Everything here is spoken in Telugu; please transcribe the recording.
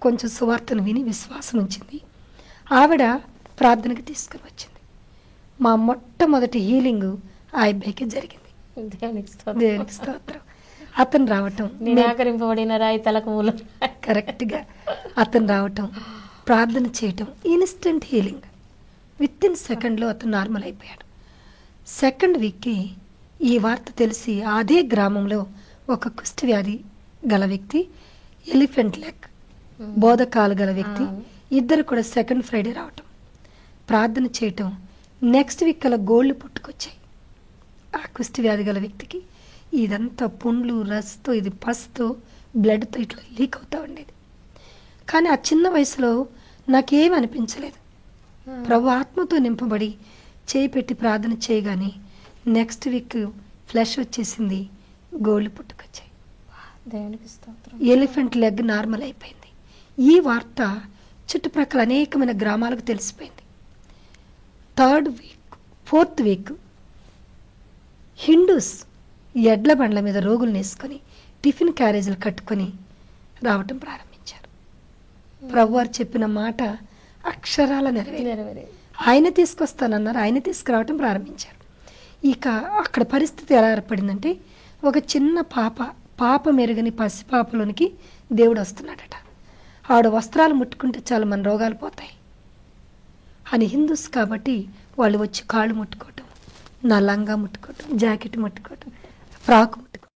కొంచెం సువార్తను విని విశ్వాసం ఉంచింది. ఆవిడ ప్రార్థనకి తీసుకుని వచ్చింది. మా మొట్టమొదటి హీలింగ్ ఆ అబ్బాయికి జరిగింది. దేవునికి స్తోత్రం. అతను రావటం, నిరాకరింపబడిన రాయి తలకు మూలం. కరెక్ట్గా అతను రావటం, ప్రార్థన చేయటం, ఇన్స్టెంట్ హీలింగ్. విత్ ఇన్ సెకండ్లో అతను నార్మల్ అయిపోయాడు. సెకండ్ వీక్కి ఈ వార్త తెలిసి అదే గ్రామంలో ఒక కుష్టి వ్యాధి గల వ్యక్తి, ఎలిఫెంట్ లెగ్ బోధకాలు గల వ్యక్తి, ఇద్దరు కూడా సెకండ్ ఫ్రైడే రావటం, ప్రార్థన చేయటం. నెక్స్ట్ వీక్ అలా గోళ్ళు పుట్టుకొచ్చాయి ఆ కుష్టి వ్యాధి గల వ్యక్తికి. ఇదంతా పుండ్లు, రస్తో, ఇది పస్తో, బ్లడ్తో ఇట్లా లీక్ అవుతూ ఉండేది. కానీ ఆ చిన్న వయసులో నాకేం అనిపించలేదు. ప్రభు ఆత్మతో నింపబడి చేయి పెట్టి ప్రార్థన చేయగానే నెక్స్ట్ వీక్ ఫ్లష్ వచ్చేసింది, గోళ్ళు పుట్టుకొచ్చాయి. దేవునికి స్తోత్రం. ఎలిఫెంట్ లెగ్ నార్మల్ అయిపోయింది. ఈ వార్త చుట్టుప్రక్కల అనేకమైన గ్రామాలకు తెలిసిపోయింది. Third week, fourth week Hindus ఎడ్ల బండ్ల మీద రోగులను వేసుకొని టిఫిన్ క్యారేజీలు కట్టుకొని రావటం ప్రారంభించారు. ప్రభువారు చెప్పిన మాట అక్షరాల నెరవేరి ఆయన తీసుకొస్తానన్నారు. ఆయన తీసుకురావటం ప్రారంభించారు. ఇక అక్కడ పరిస్థితి ఎలా ఏర్పడిందంటే, ఒక చిన్న పాప మెరుగని పసిపాపలోనికి దేవుడు వస్తున్నాడట. ఆవిడ వస్త్రాలు ముట్టుకుంటే చాలు మన రోగాలు పోతాయి అని హిందూస్ కాబట్టి వాళ్ళు వచ్చి కాళ్ళు ముట్టుకోవటం, నా లంగా ముట్టుకోవటం, జాకెట్ ముట్టుకోవటం, ఫ్రాక్ ముట్టుకోవటం.